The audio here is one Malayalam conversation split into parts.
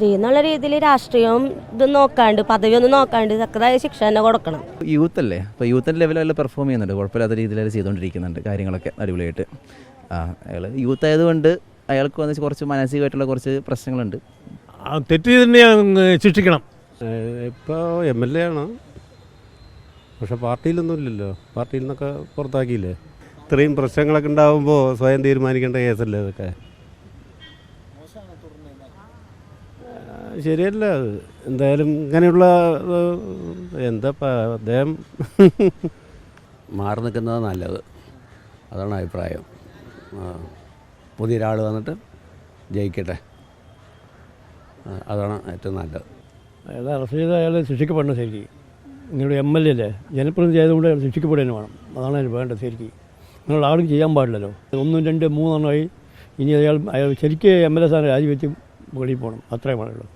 സ്ത്രീ എന്നുള്ള രീതിയിൽ രാഷ്ട്രീയവും ഇത് നോക്കാണ്ട് പദവിയൊന്നും നോക്കാണ്ട് തക്കതായ ശിക്ഷ തന്നെ കൊടുക്കണം. യൂത്ത് അല്ലേ, അപ്പോൾ യൂത്തിൻ്റെ ലെവലിൽ പെർഫോം ചെയ്യുന്നുണ്ട്, കുഴപ്പമില്ലാത്ത രീതിയിൽ ചെയ്തുകൊണ്ടിരിക്കുന്നുണ്ട്, കാര്യങ്ങളൊക്കെ അടിപൊളിയായിട്ട്. അയാൾ യൂത്ത് ആയതുകൊണ്ട് അയാൾക്ക് വന്ന് കുറച്ച് മാനസികമായിട്ടുള്ള കുറച്ച് പ്രശ്നങ്ങളുണ്ട്. തെറ്റ് തന്നെ ശിക്ഷിക്കണം. ഇപ്പോൾ MLA ആണ്, പക്ഷെ പാർട്ടിയിലൊന്നും ഇല്ലല്ലോ, പാർട്ടിയിൽ നിന്നൊക്കെ പുറത്താക്കിയില്ലേ. ഇത്രയും പ്രശ്നങ്ങളൊക്കെ ഉണ്ടാകുമ്പോൾ സ്വയം തീരുമാനിക്കേണ്ട കേസല്ലേ അതൊക്കെ. ശരിയല്ല അത്. എന്തായാലും ഇങ്ങനെയുള്ള എന്താ അദ്ദേഹം മാറി നിൽക്കുന്നത് നല്ലത്, അതാണ് അഭിപ്രായം. പുതിയൊരാൾ വന്നിട്ട് ജയിക്കട്ടെ, അതാണ് ഏറ്റവും നല്ലത്. അയാൾ അറസ്റ്റ് ചെയ്ത് അയാൾ ശിക്ഷിക്കപ്പെടണം ശരിക്കും. നിങ്ങളുടെ MLA അല്ലേ, ജനപ്രതിനിധി ആയതുകൊണ്ട് അയാൾ ശിക്ഷിക്കപ്പെടുകയും വേണം, അതാണ് അതിന് വേണ്ടത് ശരിക്കും. നിങ്ങളുടെ ആളും ചെയ്യാൻ പാടില്ലല്ലോ. 1, 2, 3 ഇനി അയാൾ ശരിക്കും MLA സ്ഥാനം രാജിവെച്ച് വെളിയിൽ പോകണം, അത്രയും പാടുള്ളൂ.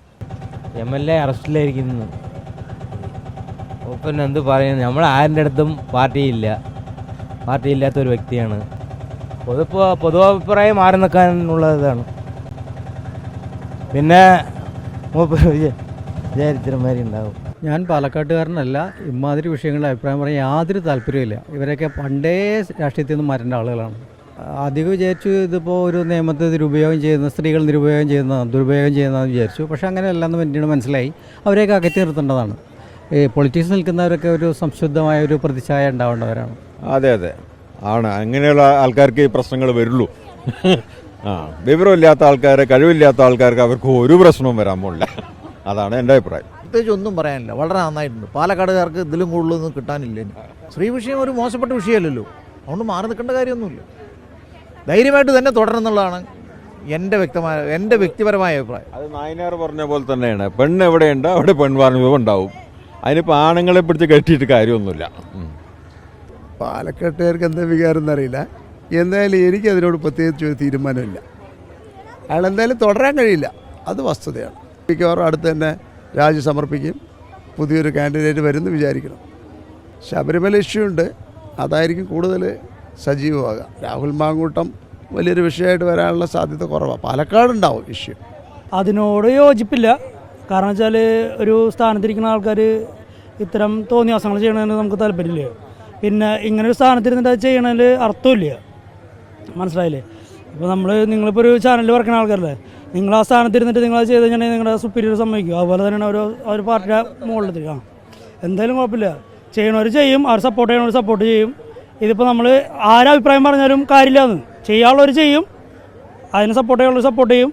MLA അറസ്റ്റിലായിരിക്കുന്നു. പിന്നെ എന്ത് പറയുന്നത്, നമ്മൾ ആരുടെ അടുത്തും പാർട്ടിയില്ലാത്തൊരു വ്യക്തിയാണ്. പൊതുവഭിപ്രായം മാറി നിൽക്കാനുള്ളതാണ്. പിന്നെ വിചാരിച്ചിരമാരി ഉണ്ടാവും. ഞാൻ പാലക്കാട്ടുകാരനല്ല, ഇമാതിരി വിഷയങ്ങളുടെ അഭിപ്രായം പറയാൻ യാതൊരു താല്പര്യമില്ല. ഇവരൊക്കെ പണ്ടേ രാഷ്ട്രീയത്തിൽ നിന്ന് മാറേണ്ട ആളുകളാണ്. അധികം വിചാരിച്ചു ഇതിപ്പോൾ ഒരു നിയമത്തെ ദുരുപയോഗം ചെയ്യുന്ന, സ്ത്രീകൾ ദുരുപയോഗം ചെയ്യുന്നതെന്ന് വിചാരിച്ചു. പക്ഷേ അങ്ങനെയല്ലെന്ന് പിന്നീട് മനസ്സിലായി. അവരെയൊക്കെ അകറ്റി നിർത്തേണ്ടതാണ്. ഈ പൊളിറ്റിക്സ് നിൽക്കുന്നവരൊക്കെ ഒരു സംശുദ്ധമായ ഒരു പ്രതിച്ഛായ ഉണ്ടാവേണ്ടവരാണ്. അതെ ആണ്. അങ്ങനെയുള്ള ആൾക്കാർക്ക് ഈ പ്രശ്നങ്ങൾ വരുള്ളൂ. വിവരമില്ലാത്ത ആൾക്കാരെ, കഴിവില്ലാത്ത ആൾക്കാർക്ക് അവർക്ക് ഒരു പ്രശ്നവും വരാൻ പോകില്ല. അതാണ് എൻ്റെ അഭിപ്രായം. പ്രത്യേകിച്ച് ഒന്നും പറയാനില്ല, വളരെ നന്നായിട്ടുണ്ട്. പാലക്കാടുകാർക്ക് ഇതിലും കൂടുതലൊന്നും കിട്ടാനില്ല. സ്ത്രീ വിഷയം ഒരു മോശപ്പെട്ട വിഷയമല്ലല്ലോ, അതുകൊണ്ട് മാറി നിൽക്കേണ്ട കാര്യമൊന്നുമില്ല. ധൈര്യമായിട്ട് തന്നെ തുടരണമെന്നുള്ളതാണ് എൻ്റെ വ്യക്തിപരമായ അഭിപ്രായം. അത് നായനാർ പറഞ്ഞ പോലെ തന്നെയാണ്, പെണ്ണ് എവിടെയുണ്ട് അവിടെ പെൺവാണിഭം ഉണ്ടാവും. അതിനിപ്പോൾ ആണുങ്ങളെ പിടിച്ച് കെട്ടിയിട്ട് കാര്യമൊന്നുമില്ല. പാലക്കാട്ടുകാർക്ക് എന്താ വികാരം എന്നറിയില്ല. എന്തായാലും എനിക്കതിനോട് പ്രത്യേകിച്ച് ഒരു തീരുമാനമില്ല. അയാൾ എന്തായാലും തുടരാൻ കഴിയില്ല, അത് വസ്തുതയാണ്. മിക്കവാറും അടുത്ത് തന്നെ രാജി സമർപ്പിക്കും, പുതിയൊരു കാൻഡിഡേറ്റ് വരുമെന്ന് വിചാരിക്കണം. ശബരിമല ഇഷ്യൂ ഉണ്ട്, അതായിരിക്കും കൂടുതൽ സജീവമാകുക. രാഹുൽ മാങ്കൂട്ടം വലിയൊരു വിഷയമായിട്ട് വരാനുള്ള സാധ്യത കുറവാണ്. പാലക്കാടുണ്ടാവും ഇഷ്യൂ. അതിനോട് യോജിപ്പില്ല. കാരണം വെച്ചാൽ ഒരു സ്ഥാനത്തിരിക്കുന്ന ആൾക്കാർ ഇത്തരം തോന്നിയാസങ്ങൾ ചെയ്യണതിന് നമുക്ക് താല്പര്യമില്ല. പിന്നെ ഇങ്ങനൊരു സ്ഥാനത്തിരുന്നിട്ട് അത് ചെയ്യണതിൽ അർത്ഥമില്ല, മനസ്സിലായില്ലേ? ഇപ്പോൾ നിങ്ങളിപ്പോൾ ഒരു ചാനലിൽ വർക്കുന്ന ആൾക്കാരല്ലേ, നിങ്ങൾ ആ സ്ഥാനത്തിരുന്നിട്ട് നിങ്ങളത് ചെയ്ത് കഴിഞ്ഞാൽ നിങ്ങളുടെ സുപ്പീരിയർ സമ്മതിക്കും. അതുപോലെ തന്നെയാണ് ഒരു പാർട്ടിയുടെ മുകളിൽ എന്തായാലും കുഴപ്പമില്ല. ചെയ്യണവർ ചെയ്യും, അവർ സപ്പോർട്ട് ചെയ്യണവർ സപ്പോർട്ട് ചെയ്യും. ഇതിപ്പോൾ നമ്മൾ ആരഭിപ്രായം പറഞ്ഞാലും കാര്യമില്ലാന്ന്, ചെയ്യാനുള്ളവർ ചെയ്യും, അതിന് സപ്പോർട്ട് ചെയ്യാനുള്ളവർ സപ്പോർട്ട് ചെയ്യും,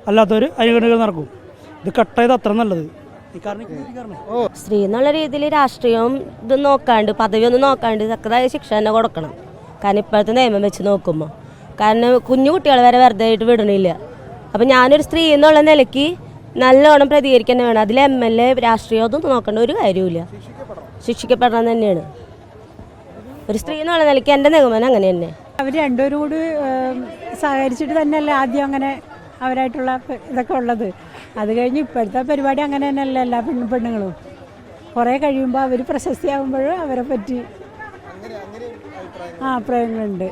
അല്ലാത്തവർ അതിനുകണ്ടികൾ നടക്കും. ഇത് കട്ട് ചെയ്ത് അത്ര നല്ലത്. സ്ത്രീ എന്നുള്ള രീതിയിൽ രാഷ്ട്രീയവും ഇത് നോക്കാണ്ട് പദവിയൊന്നും നോക്കാണ്ട് തക്കതായ ശിക്ഷ തന്നെ കൊടുക്കണം. കാരണം ഇപ്പോഴത്തെ നിയമം വെച്ച് നോക്കുമ്പോൾ, കാരണം കുഞ്ഞു കുട്ടികൾ വരെ വെറുതെ ആയിട്ട് വിടണില്ല. അപ്പം ഞാനൊരു സ്ത്രീ എന്നുള്ള നിലയ്ക്ക് നല്ലോണം പ്രതികരിക്കാൻ വേണം. അതിൽ MLA രാഷ്ട്രീയം ഒന്നും നോക്കേണ്ട ഒരു കാര്യമില്ല, ശിക്ഷിക്കപ്പെടണം തന്നെയാണ്. ഒരു സ്ത്രീ എന്നുള്ള നിലയ്ക്ക് എൻ്റെ നിഗമനം അങ്ങനെ തന്നെ. അവർ രണ്ടുപേരും കൂടി സഹകരിച്ചിട്ട് തന്നെയല്ലേ ആദ്യം അങ്ങനെ അവരായിട്ടുള്ള ഇതൊക്കെ ഉള്ളത്. അത് കഴിഞ്ഞ് ഇപ്പോഴത്തെ പരിപാടി അങ്ങനെ തന്നെയല്ല. എല്ലാ പെണ്ണുങ്ങളും കുറേ കഴിയുമ്പോൾ അവർ പ്രശസ്തിയാകുമ്പോൾ അവരെ പറ്റി അഭിപ്രായങ്ങളുണ്ട്.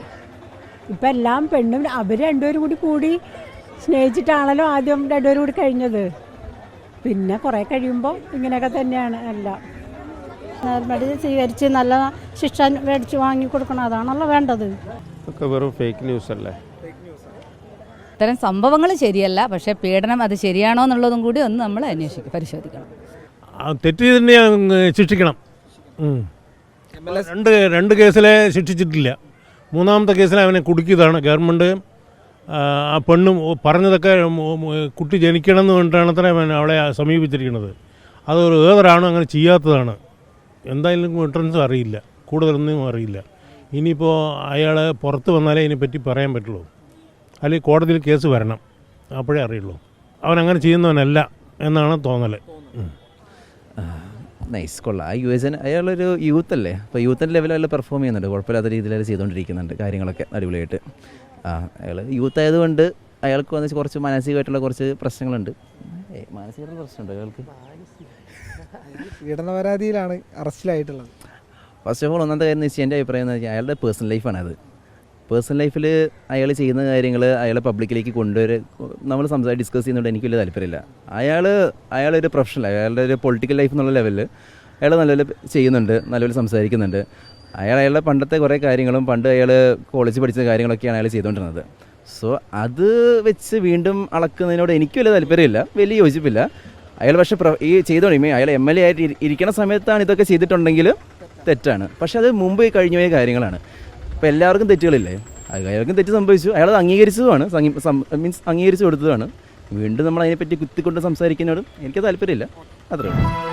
ഇപ്പം എല്ലാം പെണ്ണും അവർ രണ്ടുപേരും കൂടി സ്നേഹിച്ചിട്ടാണല്ലോ ആദ്യം രണ്ടുപേരും കൂടി കഴിഞ്ഞത്. പിന്നെ കുറേ കഴിയുമ്പോൾ ഇങ്ങനെയൊക്കെ തന്നെയാണ് എല്ലാം. നടപടി സ്വീകരിച്ച് നല്ല ശിക്ഷ മേടിച്ച് വാങ്ങിക്കൊടുക്കണം, അതാണല്ലോ വേണ്ടത്. ഒക്കെ വെറും ഫേക്ക് ന്യൂസ് അല്ലേ. ഇത്തരം സംഭവങ്ങൾ ശരിയല്ല, പക്ഷേ പീഡനം അത് ശരിയാണോ എന്നുള്ളതും കൂടി ഒന്ന് നമ്മൾ പരിശോധിക്കണം. തെറ്റ് തന്നെ ശിക്ഷിക്കണം. രണ്ട് കേസിലെ ശിക്ഷിച്ചിട്ടില്ല. മൂന്നാമത്തെ കേസിൽ അവനെ കുടുക്കിയതാണ് ഗവൺമെൻറ്. ആ പെണ്ണ് പറഞ്ഞതൊക്കെ കുട്ടി ജനിക്കണം എന്ന് വേണ്ടിയിട്ടാണ് അത്ര അവളെ സമീപിച്ചിരിക്കുന്നത്. അതൊരു ഏതൊരാണും അങ്ങനെ ചെയ്യാത്തതാണ്. എന്തായാലും എൻട്രൻസും അറിയില്ല, കൂടുതലൊന്നും അറിയില്ല. ഇനിയിപ്പോൾ അയാൾ പുറത്ത് വന്നാലേ ഇതിനെപ്പറ്റി പറയാൻ പറ്റുള്ളൂ, അല്ലെങ്കിൽ കോടതിയിൽ കേസ് വരണം, അപ്പോഴേ അറിയുള്ളൂ. അവനങ്ങനെ ചെയ്യുന്നവനല്ല എന്നാണ് തോന്നൽ. നൈസ്, കൊള്ളാം. അയാളൊരു യൂത്ത് അല്ലേ, അപ്പോൾ യൂത്തിൻ്റെ ലെവലിൽ പെർഫോം ചെയ്യുന്നുണ്ട്, കുഴപ്പമില്ലാത്ത രീതിയിൽ ചെയ്തുകൊണ്ടിരിക്കുന്നുണ്ട്, കാര്യങ്ങളൊക്കെ അടിപൊളിയായിട്ട്. അയാൾ യൂത്ത് ആയതുകൊണ്ട് അയാൾക്ക് വന്ന് കുറച്ച് മാനസികമായിട്ടുള്ള കുറച്ച് പ്രശ്നങ്ങളുണ്ട്. മാനസികമായിട്ടുള്ള പ്രശ്നമുണ്ട് അയാൾക്ക്. പീഡന പരാതിയിലാണ് അറസ്റ്റിലായിട്ടുള്ളത്. ഫസ്റ്റ് ഓഫ് ഓൾ ഒന്നാമത്തെ കാര്യം എന്ന് വെച്ചാൽ എൻ്റെ അഭിപ്രായം എന്ന് വെച്ചാൽ അയാളുടെ പേഴ്സണൽ ലൈഫാണ് അത്. പേഴ്സണൽ ലൈഫിൽ അയാൾ ചെയ്യുന്ന കാര്യങ്ങൾ അയാളെ പബ്ലിക്കിലേക്ക് നമ്മൾ ഡിസ്കസ് ചെയ്യുന്നതുകൊണ്ട് എനിക്ക് വലിയ താല്പര്യമില്ല. അയാളൊരു പ്രൊഫഷണൽ, അയാളുടെ ഒരു പൊളിറ്റിക്കൽ ലൈഫ് എന്നുള്ള ലെവലിൽ അയാൾ നല്ലപോലെ ചെയ്യുന്നുണ്ട്, നല്ലപോലെ സംസാരിക്കുന്നുണ്ട്. അയാളുടെ പണ്ടത്തെ കുറേ കാര്യങ്ങളും പണ്ട് അയാൾ കോളേജിൽ പഠിച്ച കാര്യങ്ങളൊക്കെയാണ് അയാൾ ചെയ്തുകൊണ്ടിരുന്നത്. സോ അത് വെച്ച് വീണ്ടും അളക്കുന്നതിനോട് എനിക്ക് വലിയ താല്പര്യമില്ല, വലിയ യോജിപ്പില്ല. അയാൾ പക്ഷേ ഈ ചെയ്തോണ്ടിരിക്കും, അയാൾ MLA ആയിട്ട് ഇരിക്കുന്ന സമയത്താണ് ഇതൊക്കെ ചെയ്തിട്ടുണ്ടെങ്കിൽ തെറ്റാണ്. പക്ഷെ അത് മുമ്പ് കഴിഞ്ഞു പോയ കാര്യങ്ങളാണ്. അപ്പോൾ എല്ലാവർക്കും തെറ്റുകളില്ലേ, അയാൾക്കും തെറ്റ് സംഭവിച്ചു, അയാൾ അംഗീകരിച്ചതുമാണ്, മീൻസ് അംഗീകരിച്ചു കൊടുത്തതാണ്. വീണ്ടും നമ്മൾ അതിനെപ്പറ്റി കുത്തിക്കൊണ്ട് സംസാരിക്കുന്നതിനോടും എനിക്ക് താല്പര്യമില്ല. അത്രേ ഉള്ളൂ.